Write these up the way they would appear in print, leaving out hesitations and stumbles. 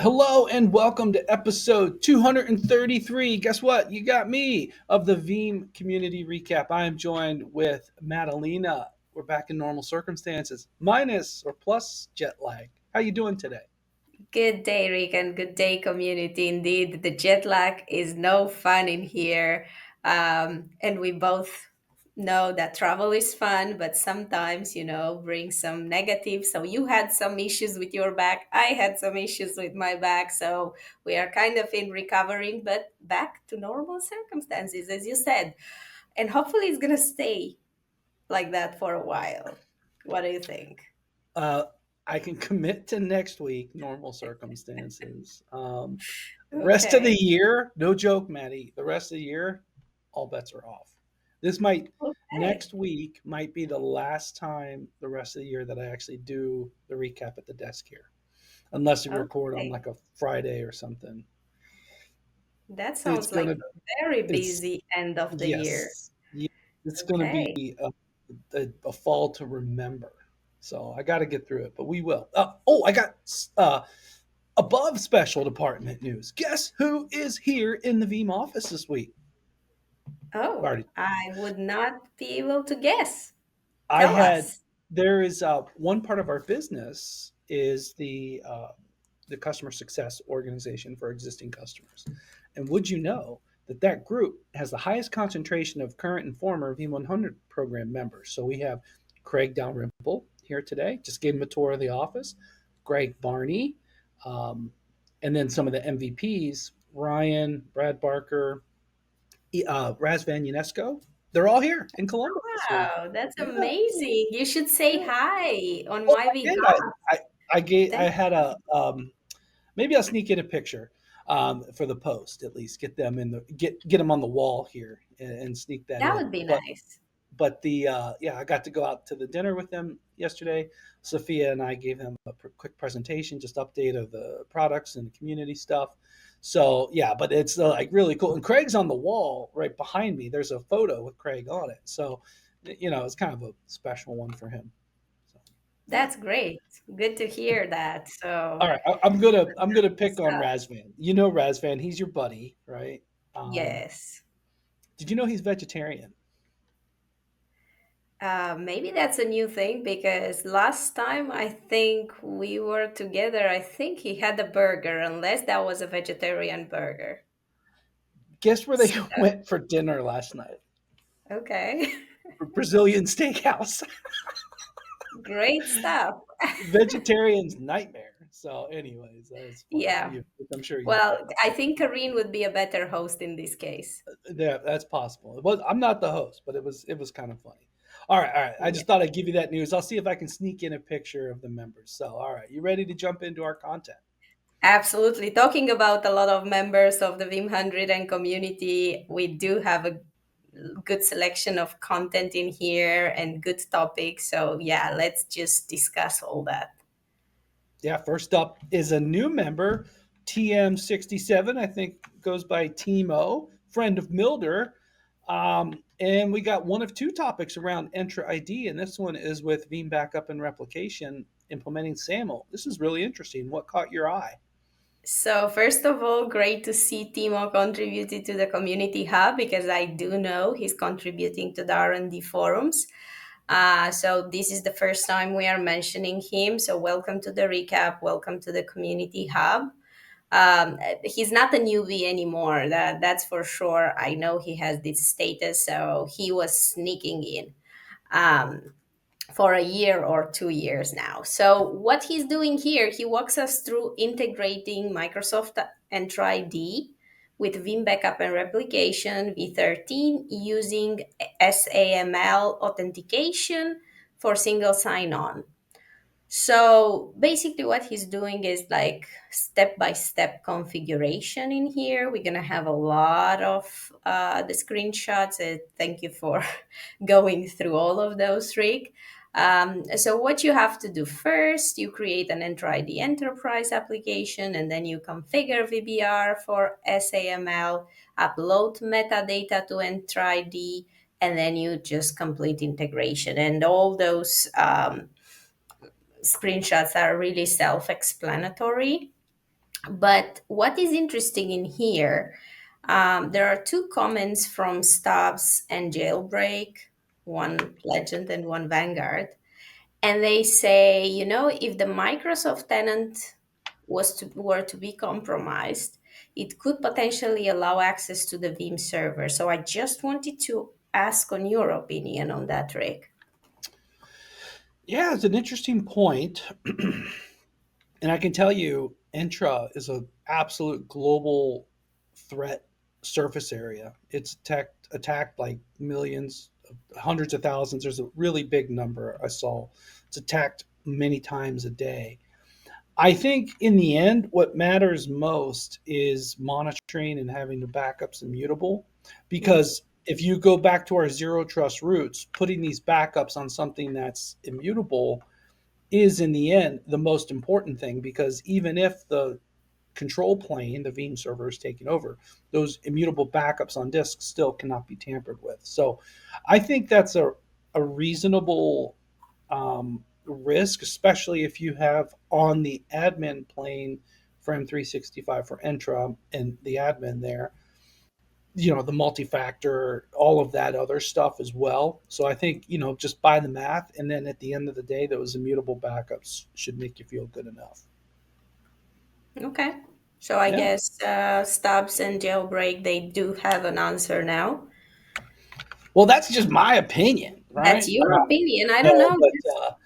Hello and welcome to episode 233. Guess what? You got me of the Veeam Community Recap. I am joined with Madalina. We're back in normal circumstances, minus or plus jet lag. How you doing today? Good day, Rick, and good day, community. Indeed, the jet lag is no fun in here. And we both know that travel is fun, but sometimes, brings some negatives. So you had some issues with your back. I had some issues with my back. So we are kind of in recovering, but back to normal circumstances, as you said. And hopefully it's going to stay like that for a while. What do you think? Uh, I can commit to next week, normal circumstances. Rest of the Okay. year, no joke, Maddie. The rest of the year, all bets are off. This might Okay. Next week might be the last time the rest of the year that I actually do the recap at the desk here, unless we record on Okay. like a Friday or something. That It's sounds like gonna, a very it's busy end of the year. yes, yeah, it's gonna be Okay. a fall to remember. So I got to get through it, but we will. I got above special department news. Guess who is here in the Veeam office this week? Oh, Already, I would not be able to guess. I Tell had us. there is one part of our business is the customer success organization for existing customers, and would you know that that group has the highest concentration of current and former V100 program members? So we have Craig Dalrymple here today. Just gave him a tour of the office. Greg Barney, um, and then some of the MVPs: Ryan, Brad Barker, Raz Van UNESCO. They're all here in Columbus this week. Wow, that's Yeah, amazing. You should say yeah. hi on Oh, my I did. I behalf. I, I gave. I Thank had you. a. Maybe I'll sneak in a picture for the post at least. Get them in the get them on the wall here and sneak that That in. would be But nice. I got to go out to the dinner with them yesterday. Sophia and I gave them a quick presentation, just update of the products and the community stuff. So yeah, but it's like really cool. And Craig's on the wall right behind me. There's a photo with Craig on it. So it's kind of a special one for him. So yeah. That's great. Good to hear that. All So, right, I'm gonna pick on stuff. Razvan. You know Razvan, he's your buddy, right? Um, Yes. did you know he's vegetarian? Maybe that's a new thing because last time I think we were together, I think he had a burger, unless that was a vegetarian burger. Guess where they So, went for dinner last night? okay. Brazilian steakhouse. Great stuff. Vegetarian's nightmare. So, anyways, that was funny. Yeah. I'm sure you Well, get that. I think Kareen would be a better host in this case. Yeah, that's possible. I'm not the host, but it was kind of funny. All right. I Yeah. just thought I'd give you that news. I'll see if I can sneak in a picture of the members. So, all right, you ready to jump into our content? Absolutely. Talking about a lot of members of the Vim 100 and community, we do have a good selection of content in here and good topics. So, yeah, let's just discuss all that. Yeah, first up is a new member, TM67, I think goes by Timo, friend of Milder. And we got one of two topics around Entra ID, and this one is with Veeam Backup and Replication implementing SAML. This is really interesting. What caught your eye? So, first of all, great to see Timo contributed to the community hub because I do know he's contributing to the R&D forums. So this is the first time we are mentioning him. So welcome to the recap. Welcome to the community hub. He's not a newbie anymore. That's for sure. I know he has this status, so he was sneaking in. Um, for a year or 2 years now. So what he's doing here, he walks us through integrating Microsoft Entra ID with Vim Backup and Replication V13 using SAML authentication for single sign-on. So basically, what he's doing is like step by step configuration in here. We're going to have a lot of the screenshots. Thank you for going through all of those, Rick. So, what you have to do first, you create an Entra ID enterprise application and then you configure VBR for SAML, upload metadata to Entra ID, and then you just complete integration. And all those screenshots are really self explanatory. But what is interesting in here, there are two comments from Stubbs and Jailbreak, one Legend and one Vanguard. And they say, if the Microsoft tenant were to be compromised, it could potentially allow access to the Veeam server. So I just wanted to ask on your opinion on that, Rick. Yeah, it's an interesting point. And I can tell you, Entra is an absolute global threat surface area. It's attacked like millions, hundreds of thousands. There's a really big number I saw. It's attacked many times a day. I think in the end, what matters most is monitoring and having the backups immutable. Mm, Because if you go back to our zero trust roots, putting these backups on something that's immutable is in the end the most important thing, because even if the control plane, the Veeam server, is taken over, those immutable backups on disk still cannot be tampered with. So I think that's a reasonable risk, especially if you have on the admin plane for M365 for Entra and the admin there, the multi-factor, all of that other stuff as well. So I think, just by the math, and then at the end of the day, those immutable backups should make you feel good enough. okay. So I Yeah. guess Stubbs and Jailbreak, they do have an answer now. Well, that's just my opinion, That's right? your opinion. I don't No, know. but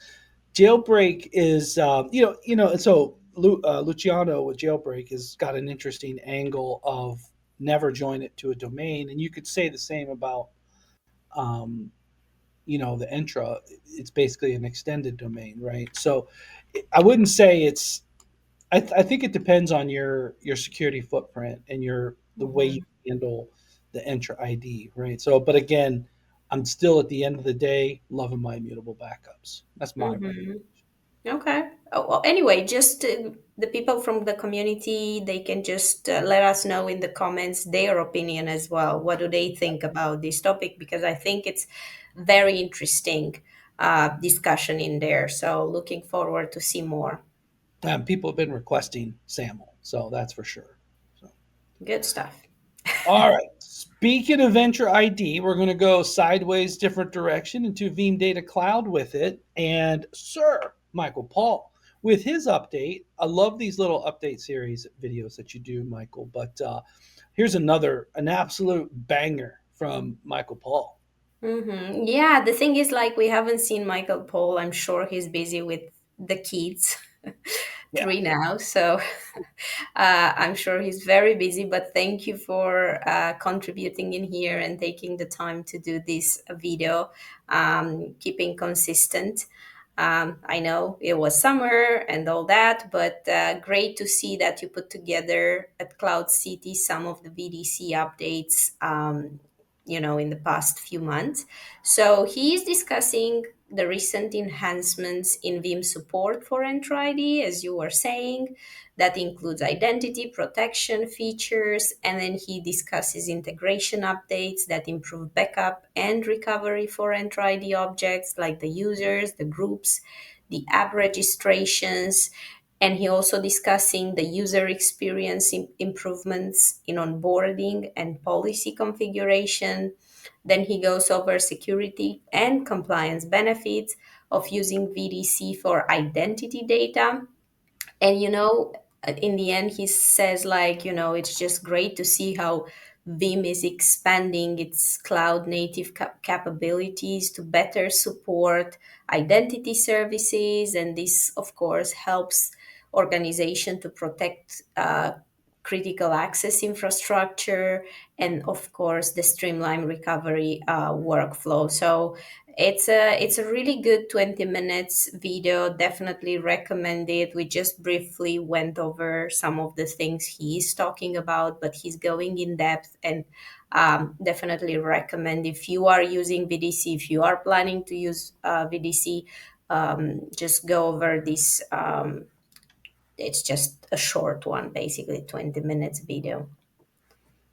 Jailbreak is, and so Luciano with Jailbreak has got an interesting angle of never join it to a domain, and you could say the same about, um, the Entra. It's basically an extended domain, right? So I wouldn't say it's. I think it depends on your security footprint and the way you Mhm. handle the Entra ID, right? So, but again, I'm still at the end of the day loving my immutable backups. That's my recommendation. Mhm. Okay. Oh, well, anyway, just the people from the community, they can just let us know in the comments their opinion as well. What do they think about this topic? Because I think it's very interesting discussion in there. So looking forward to see more. People have been requesting SAML, so that's for sure. So, Good stuff. all right. Speaking of Entra ID, we're going to go sideways, different direction into Veeam Data Cloud with it. And Sir Michael Paul with his update. I love these little update series videos that you do, Michael. But here's an absolute banger from Michael Paul. Yeah, the thing is, like, we haven't seen Michael Paul. I'm sure he's busy with the kids, Yeah. three now. So I'm sure he's very busy, but thank you for contributing in here and taking the time to do this video, keeping consistent. I know it was summer and all that, but great to see that you put together at Cloud City some of the VDC updates, in the past few months. So he is discussing the recent enhancements in Veeam support for Entra ID, as you were saying. That includes identity protection features, and then he discusses integration updates that improve backup and recovery for Entra ID objects like the users, the groups, the app registrations. And he also discussing the user experience improvements in onboarding and policy configuration. Then he goes over security and compliance benefits of using VDC for identity data. And in the end he says, like, it's just great to see how Veeam is expanding its cloud native capabilities to better support identity services, and this of course helps organization to protect critical access infrastructure, and of course the streamline recovery workflow. So it's a really good 20 minutes video. Definitely recommend it. We just briefly went over some of the things he's talking about, but he's going in depth, and definitely recommend if you are using VDC, if you are planning to use VDC, just go over this. It's just a short one, basically 20 minutes video.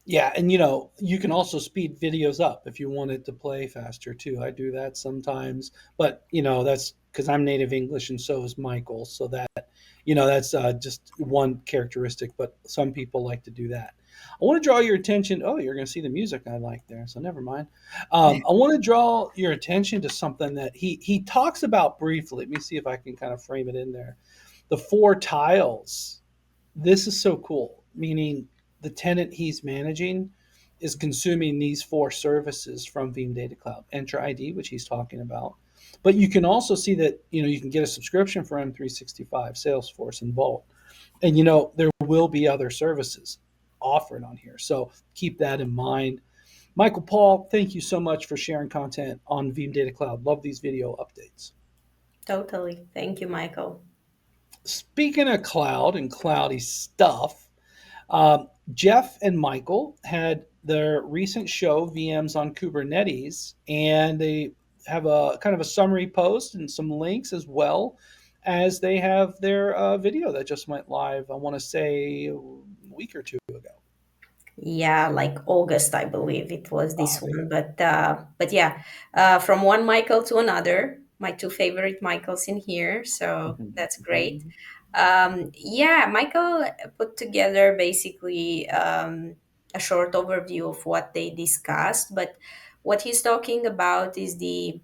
Yeah, and you can also speed videos up if you want it to play faster too. I do that sometimes, but that's because I'm native English and so is Michael, so that That's just one characteristic, but some people like to do that. I want to draw your attention. Oh, you're going to see the music I like there, so never mind. I want to draw your attention to something that he talks about briefly. Let me see if I can kind of frame it in there. The four tiles. This is so cool, meaning the tenant he's managing is consuming these four services from Veeam Data Cloud. Entra ID, which he's talking about. But you can also see that, you can get a subscription for M365, Salesforce, and Vault. And, there will be other services offered on here. So keep that in mind. Michael Paul, thank you so much for sharing content on Veeam Data Cloud. Love these video updates. Totally. Thank you, Michael. Speaking of cloud and cloudy stuff, Jeff and Michael had their recent show, VMs on Kubernetes, and they have a kind of a summary post and some links as well as they have their video that just went live, I want to say a week or two ago. Yeah, like August, I believe it was this Okay. one. But yeah, from one Michael to another, my two favorite Michaels in here. So that's great. Yeah, Michael put together basically a short overview of what they discussed. But what he's talking about is the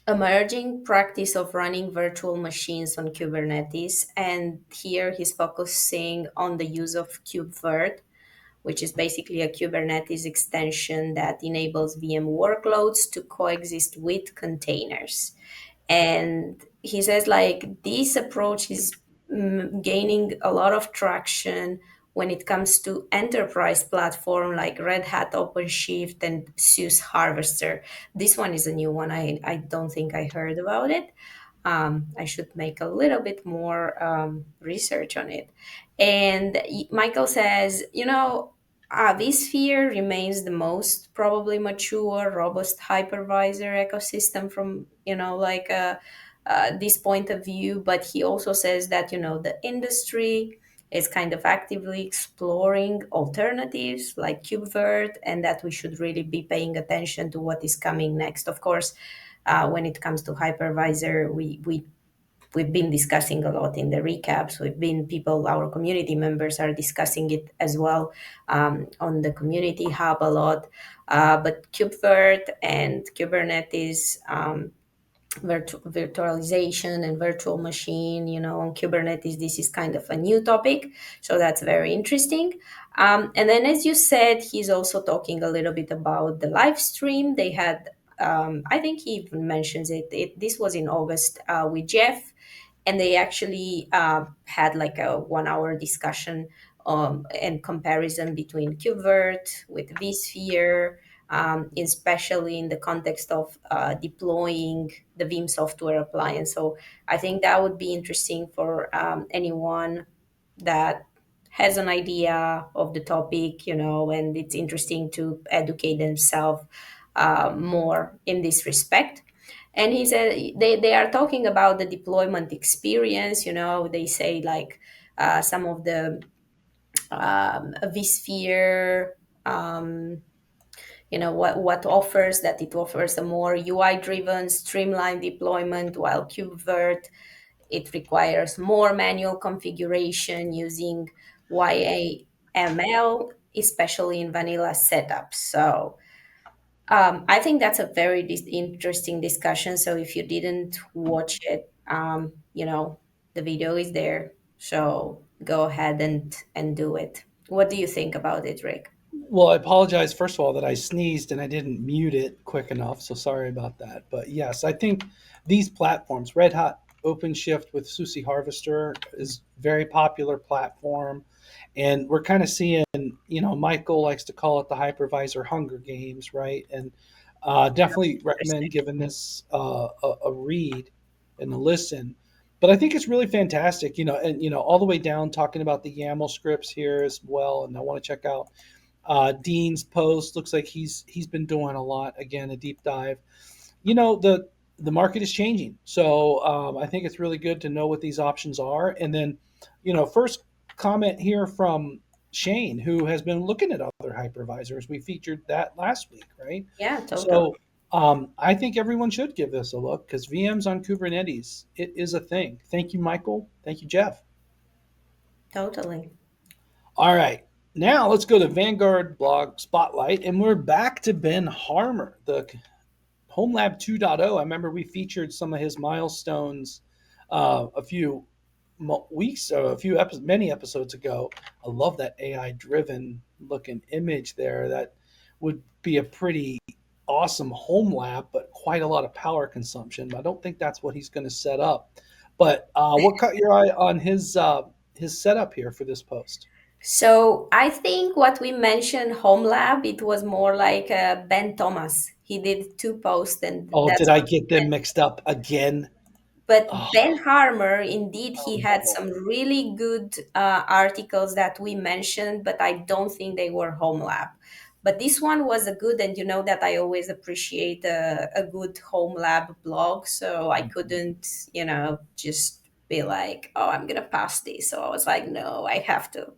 emerging practice of running virtual machines on Kubernetes. And here he's focusing on the use of KubeVirt, which is basically a Kubernetes extension that enables VM workloads to coexist with containers. And he says, like, this approach is gaining a lot of traction when it comes to enterprise platform like Red Hat OpenShift and SUSE Harvester. This one is a new one. I don't think I heard about it. I should make a little bit more research on it. And Michael says, vSphere remains the most probably mature, robust hypervisor ecosystem from, this point of view. But he also says that, the industry is kind of actively exploring alternatives like KubeVirt, and that we should really be paying attention to what is coming next. Of course, when it comes to hypervisor, we've been discussing a lot in the recaps. Our community members are discussing it as well on the community hub a lot. But KubeVirt and Kubernetes, virtualization and virtual machine, on Kubernetes, this is kind of a new topic. So that's very interesting. And then, as you said, he's also talking a little bit about the live stream they had. I think he even mentions this was in August with Jeff, and they actually had like a 1 hour discussion and comparison between KubeVirt with vSphere, especially in the context of deploying the Veeam software appliance. So I think that would be interesting for anyone that has an idea of the topic, and it's interesting to educate themselves more in this respect. And he said they are talking about the deployment experience. They say like some of the vSphere, what offers that it offers a more UI driven, streamlined deployment, while KubeVirt, it requires more manual configuration using YAML, especially in vanilla setups. So I think that's a very interesting discussion. So if you didn't watch it, the video is there. So go ahead and do it. What do you think about it, Rick? Well, I apologize, first of all, that I sneezed and I didn't mute it quick enough. So sorry about that. But yes, I think these platforms, Red Hat OpenShift with SUSE Harvester, is very popular platform. And we're kind of seeing, Michael likes to call it the hypervisor Hunger Games, right? And definitely recommend giving this a read and a listen. But I think it's really fantastic, and all the way down talking about the YAML scripts here as well. And I want to check out Dean's post. Looks like he's been doing a lot. Again, a deep dive. The market is changing, so I think it's really good to know what these options are. And then, first comment here from Shane, who has been looking at other hypervisors. We featured that last week, right? Yeah, totally. So I think everyone should give this a look because VMs on Kubernetes, it is a thing. Thank you, Michael. Thank you, Jeff. Totally. All right. Now let's go to Vanguard blog spotlight, and we're back to Ben Harmer, the HomeLab 2.0. I remember we featured some of his milestones a few weeks, a few episodes, many episodes ago. I love that AI driven looking image there. That would be a pretty awesome home lab, but quite a lot of power consumption. I don't think that's what he's going to set up. But what caught your eye on his setup here for this post? So I think what we mentioned, Home Lab, it was more like Ben Thomas. He did two posts, and Oh, that's did I what we get them meant. mixed up again? But Oh, Ben Harmer, indeed, oh he had no. some really good articles that we mentioned, but I don't think they were home lab. But this one was a good, and you know that I always appreciate a good home lab blog. So I couldn't, just be like, oh, I'm gonna pass this. So I was like, no, I have to.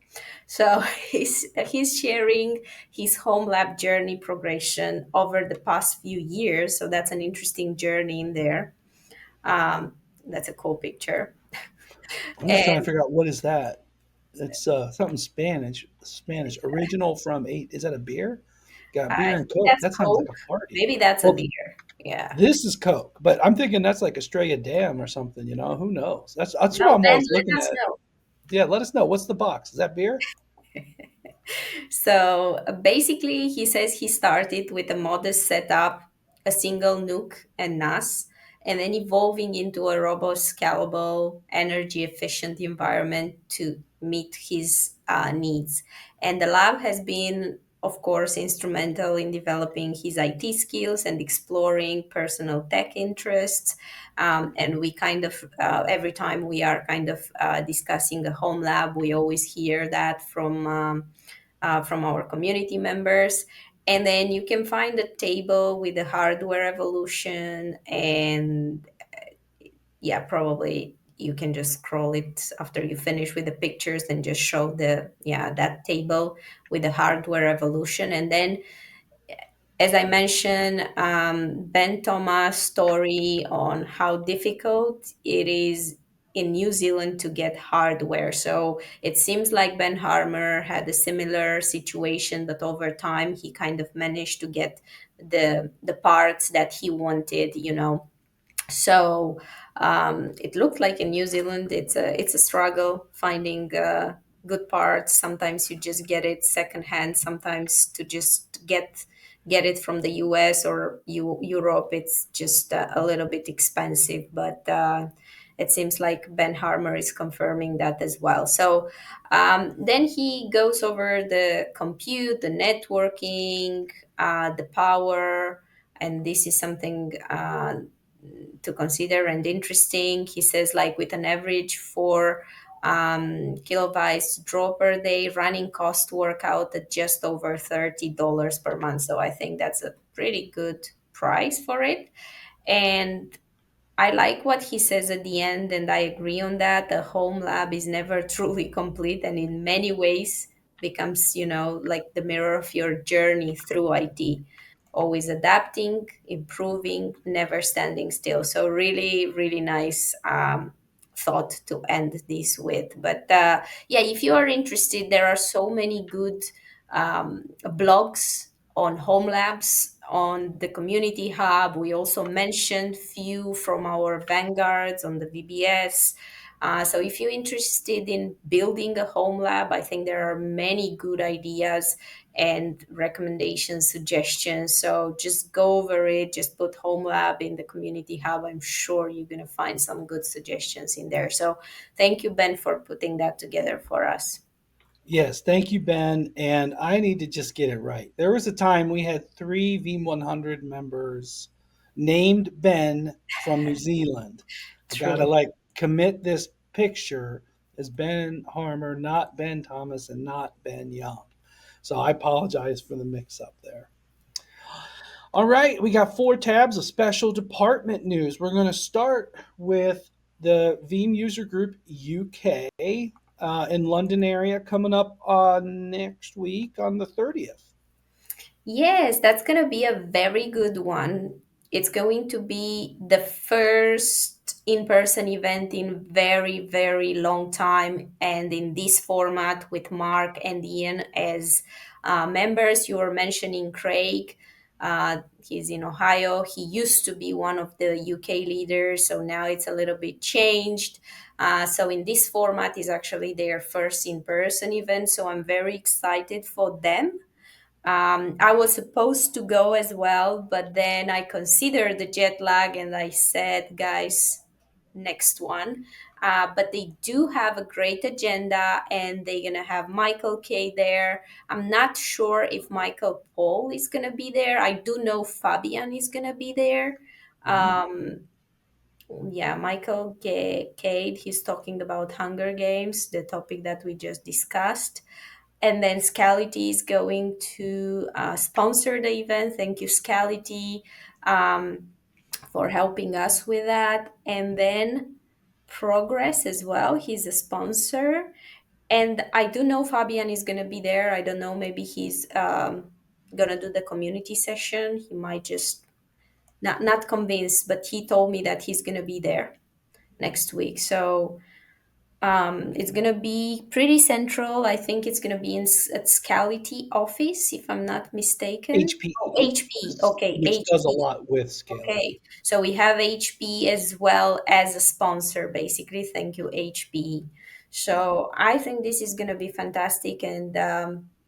So he's sharing his home lab journey progression over the past few years. So that's an interesting journey in there. um, that's a cool picture. I'm just trying to And figure out what is that. It's something Spanish. Spanish original from eight. Is that a beer? Got I beer and think Coke. that's That sounds like Coke. a party. Maybe that's a Well, beer. Yeah. this is Coke, but I'm thinking that's like Estrella Dam or something. You know, who knows? That's No, what I'm Ben, always let looking us at. know. Yeah, let us know. What's the box? Is that beer? So basically, he says he started with a modest setup, a single NUC and NAS, and then evolving into a robust, scalable, energy efficient environment to meet his needs. And the lab has been, of course, instrumental in developing his IT skills and exploring personal tech interests. And we kind of, every time we are kind of discussing a home lab, we always hear that from our community members. And then you can find a table with the hardware evolution. And yeah, probably you can just scroll it after you finish with the pictures and just show that table with the hardware evolution. And then, as I mentioned, Ben Thomas' story on how difficult it is in New Zealand to get hardware. So it seems like Ben Harmer had a similar situation, but over time he kind of managed to get the parts that he wanted. So it looked like in New Zealand it's a struggle finding good parts. Sometimes you just get it secondhand. Sometimes to just get it from the US or Europe, it's just a little bit expensive. But it seems like Ben Harmer is confirming that as well. So then he goes over the compute, the networking, the power, and this is something to consider and interesting. He says, like, with an average 4 kilobytes draw per day, running cost work out at just over $30 per month. So I think that's a pretty good price for it. And I like what he says at the end, and I agree on that. The home lab is never truly complete, and in many ways becomes, like the mirror of your journey through IT. Always adapting, improving, never standing still. So really, really nice thought to end this with. But yeah, if you are interested, there are so many good blogs on home labs on the community hub. We also mentioned few from our vanguards on the VBS. So if you're interested in building a home lab, I think there are many good ideas and recommendations, suggestions. So just go over it, just put home lab in the community hub. I'm sure you're going to find some good suggestions in there. So thank you, Ben, for putting that together for us. Yes, thank you, Ben. And I need to just get it right. There was a time we had three Veeam 100 members named Ben from New Zealand. I got to True. like commit this picture as Ben Harmer, not Ben Thomas, and not Ben Young. So I apologize for the mix up there. All right, we got four tabs of special department news. We're going to start with the Veeam user group UK in London area coming up next week on the 30th. Yes, that's going to be a very good one. It's going to be the first in-person event in very, very long time, and in this format with Mark and Ian as members. You were mentioning Craig. He's in Ohio. He used to be one of the UK leaders, so now it's a little bit changed. So in this format is actually their first in-person event. So I'm very excited for them. I was supposed to go as well, but then I considered the jet lag and I said, guys, next one. But they do have a great agenda and they're going to have Michael K there. I'm not sure if Michael Paul is going to be there. I do know Fabian is going to be there. Mhm. Um, yeah, Michael Cade, he's talking about Hunger Games, the topic that we just discussed. And then Scality is going to sponsor the event. Thank you, Scality, um, for helping us with that. And then Progress as well. He's a sponsor. And I do know Fabian is going to be there. I don't know, maybe he's going to do the community session. He might just not convinced, but he told me that he's going to be there next week. So it's gonna be pretty central. I think it's gonna be at Scality office, if I'm not mistaken. Oh, HPE, HP. Okay, which does a HP. lot with Scality. Okay, so we have HP as well as a sponsor, basically. Thank you, HP. So I think this is gonna be fantastic, and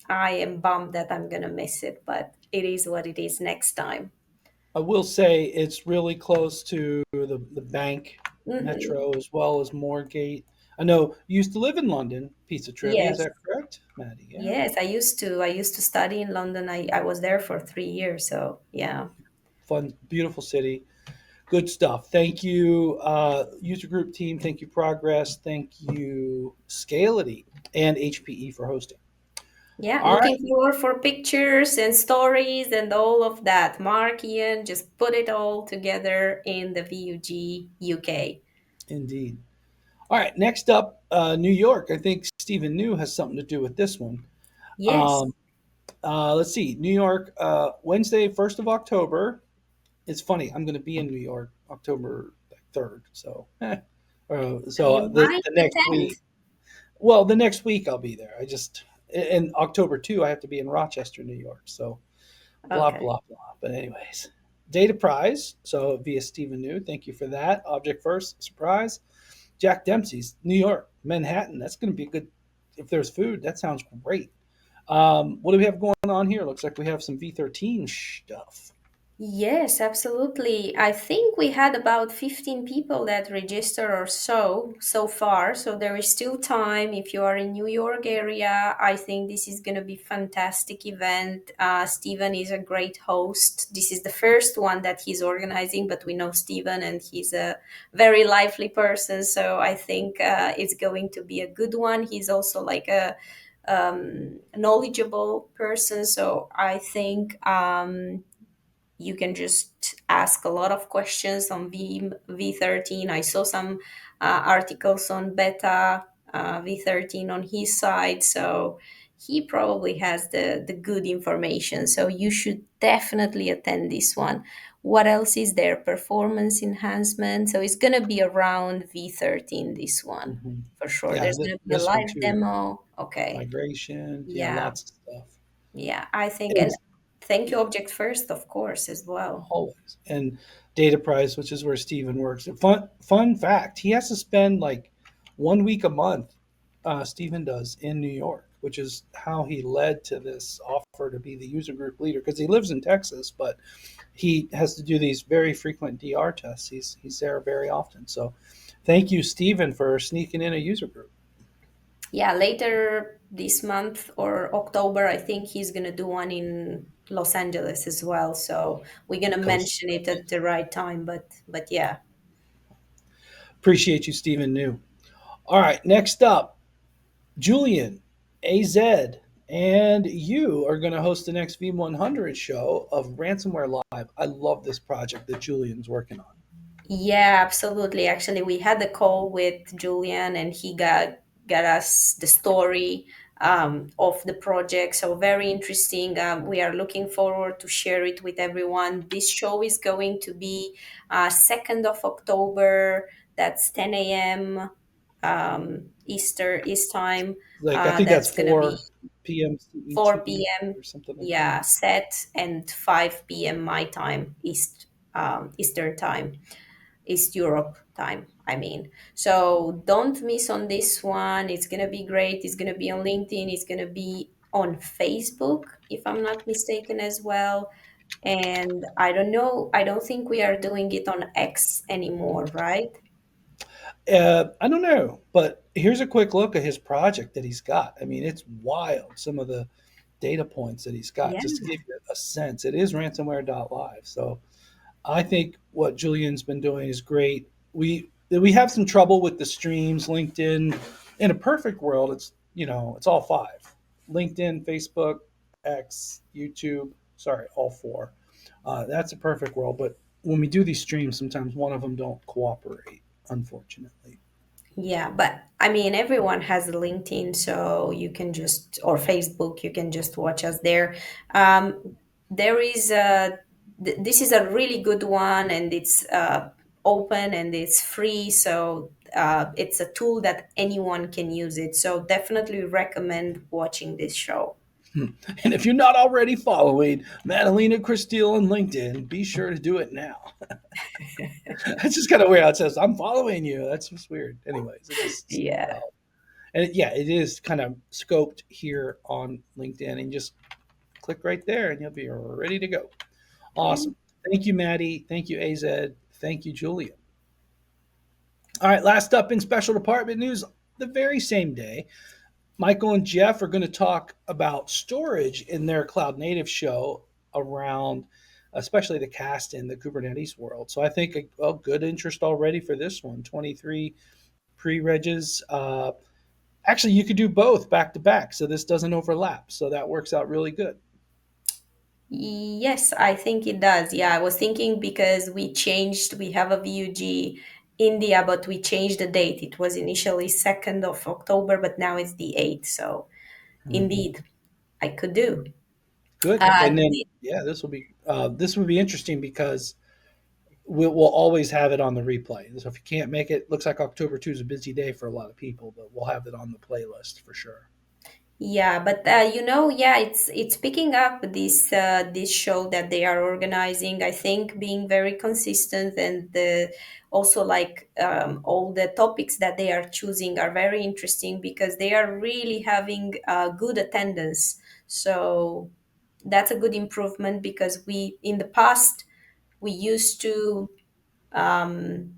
I am bummed that I'm gonna miss it, but it is what it is next time. I will say it's really close to the bank Hmm. metro as well as Moorgate. I know you used to live in London. Piece of trivia, is Yes, that correct, Maddie? Yeah. yes, I used to. I used to study in London. I was there for 3 years, so yeah. Fun, beautiful city. Good stuff. Thank you, user group team. Thank you, Progress. Thank you, Scality and HPE for hosting. Yeah, All right, looking forward for pictures and stories and all of that. Mark, Ian, just put it all together in the VUG UK. indeed. All right, next up, New York. I think Stephen New has something to do with this one. Yes. Um, let's see, New York, Wednesday, 1st of October. It's funny. I'm going to be in New York October 3rd. So, You might the next attend. week, well, the next week I'll be there. I just, in October 2, I have to be in Rochester, New York. So, blah, Okay. blah, blah. But, anyways, Data Prize. So, via Stephen New. Thank you for that. Object First, surprise. Jack Dempsey's New York, Manhattan. That's going to be good. If there's food, that sounds great. What do we have going on here? Looks like we have some V13 stuff. Yes, absolutely. I think we had about 15 people that register or so far. So there is still time. If you are in New York area, I think this is going to be fantastic event. Stephen is a great host. This is the first one that he's organizing, but we know Stephen and he's a very lively person. So I think it's going to be a good one. He's also like a knowledgeable person. So I think you can just ask a lot of questions on V13. I saw some articles on beta V13 on his side, so he probably has the good information. So you should definitely attend this one. What else is there? Performance enhancement. So it's going to be around V13, this one Hmm. for sure. Yeah, There's going to be a this one live too. demo. Okay. Migration. Yeah, Yeah. lots of stuff. Yeah. I think, and And thank you, yeah, Object First, of course, as well. always. And Data Price, which is where Steven works. And fun fact, he has to spend like 1 week a month, Steven does, in New York, which is how he led to this offer to be the user group leader because he lives in Texas, but he has to do these very frequent DR tests. He's there very often. So thank you, Steven, for sneaking in a user group. Yeah, later this month or October, I think he's gonna do one in Los Angeles as well. So we're gonna Coast. mention it at the right time. But yeah. Appreciate you, Stephen New. All right, next up, Julian, AZ, and you are going to host the next Veeam 100 show of Ransomware Live. I love this project that Julian's working on. Yeah, absolutely. Actually, we had a call with Julian, and he got us the story of the project. So very interesting. We are looking forward to share it with everyone. This show is going to be 2nd of October. That's 10 a.m. East time. Like I think that's That's gonna be 4 p.m. 4 CET p.m. or something like that. Yeah, set, and 5 p.m. my time, Eastern time, East Europe time. I mean, so don't miss on this one. It's gonna be great. It's gonna be on LinkedIn. It's gonna be on Facebook, if I'm not mistaken, as well. And I don't know. I don't think we are doing it on X anymore, right? I don't know, but here's a quick look at his project that he's got. I mean, it's wild. Some of the data points that he's got, Yeah. just to give you a sense. It is ransomware.live. So I think what Julian's been doing is great. We have some trouble with the streams, LinkedIn. In a perfect world, it's all five: LinkedIn, Facebook, X, YouTube. Sorry, all four. That's a perfect world. But when we do these streams, sometimes one of them don't cooperate, unfortunately. Yeah, but I mean, everyone has a LinkedIn, so you can just, or Facebook, you can just watch us there. There is this is a really good one, and it's open and it's free, so it's a tool that anyone can use it. So definitely recommend watching this show. And if you're not already following Madalina Christille on LinkedIn, be sure to do it now. That's just kind of weird how it says, I'm following you. That's just weird. Anyways, it just stands Yeah. out. And yeah, it is kind of scoped here on LinkedIn, and just click right there and you'll be ready to go. Yeah. Awesome. Thank you, Maddie. Thank you, AZ. Thank you, Julia. All right, last up in special department news, the very same day, Michael and Jeff are going to talk about storage in their cloud native show around especially the cast in the Kubernetes world. So I think good interest already for this one. 23 pre-regs. Actually, you could do both back to back, so this doesn't overlap. So that works out really good. Yes, I think it does. Yeah, I was thinking because we have a VUG India, but we changed the date. It was initially 2nd of October, but now it's the 8th. So Mhm. indeed, I could do. Good. And then yeah, this will be interesting because we'll always have it on the replay. So if you can't make it, looks like October 2 is a busy day for a lot of people, but we'll have it on the playlist for sure. Yeah, but yeah, it's picking up this show that they are organizing. I think being very consistent, and also like all the topics that they are choosing are very interesting because they are really having good attendance. So that's a good improvement because we in the past we used um,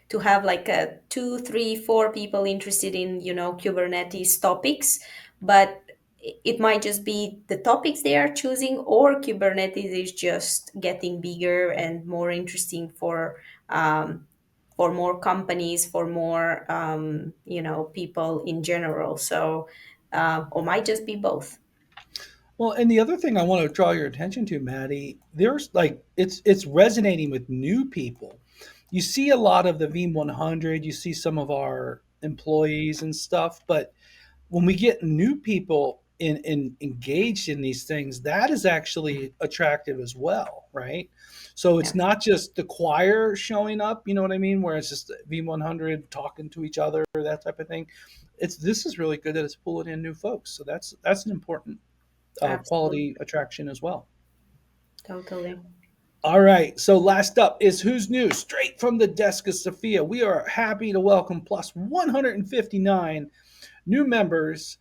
to have like a two, three, four people interested in Kubernetes topics, but it might just be the topics they are choosing, or Kubernetes is just getting bigger and more interesting for more companies, for more people in general. So or might just be both. Well, and the other thing I want to draw your attention to, Maddie, there's like it's resonating with new people. You see a lot of the Veeam 100, you see some of our employees and stuff, but when we get new people in engaged in these things, that is actually attractive as well, right? So it's Yeah, not just the choir showing up, you know what I mean, where it's just V100 talking to each other, that type of thing. It's This is really good that it's pulling in new folks. So that's an important absolutely, quality attraction as well. totally. All right. So last up is who's new, straight from the desk of Sophia. We are happy to welcome plus 159 new members.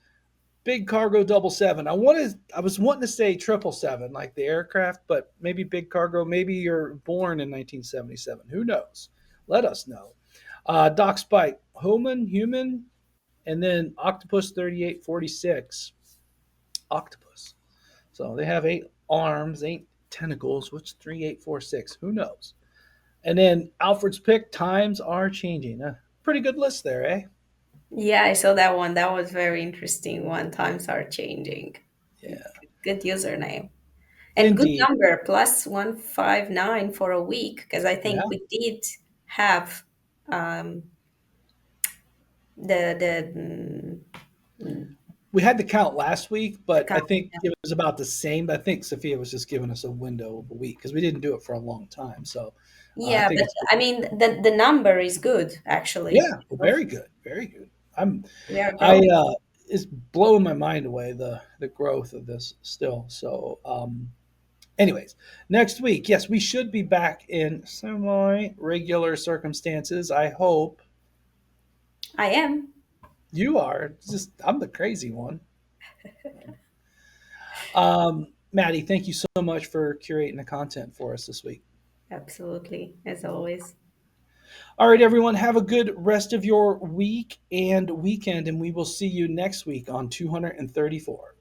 Big Cargo 777. I was wanting to say 777 like the aircraft, but maybe Big Cargo. Maybe you're born in 1977. Who knows? Let us know. Doc Spike, human, and then Octopus 3846. Octopus. So they have 8 arms, 8 tentacles. What's 3846? Who knows? And then Alfred's pick, times are changing. Pretty good list there, eh? Yeah, I saw that one. That was very interesting. One times are changing. Yeah, Good username. And good indeed. number, plus 159 for a week, because I Yeah. think we did have um, the We had the count last week, the but I count. think it was about the same. I think Sophia was just giving us a window of a week because we didn't do it for a long time. So I Yeah, think but it's I mean, the number is good actually. yeah, very good, very good. I'm We are I growing. It's blowing my mind away the growth of this still. So anyways, next week, yes, we should be back in semi regular circumstances. I hope I am. you are. Just I'm the crazy one. Maddie, thank you so much for curating the content for us this week. Absolutely, as always. All right, everyone, have a good rest of your week and weekend, and we will see you next week on 234.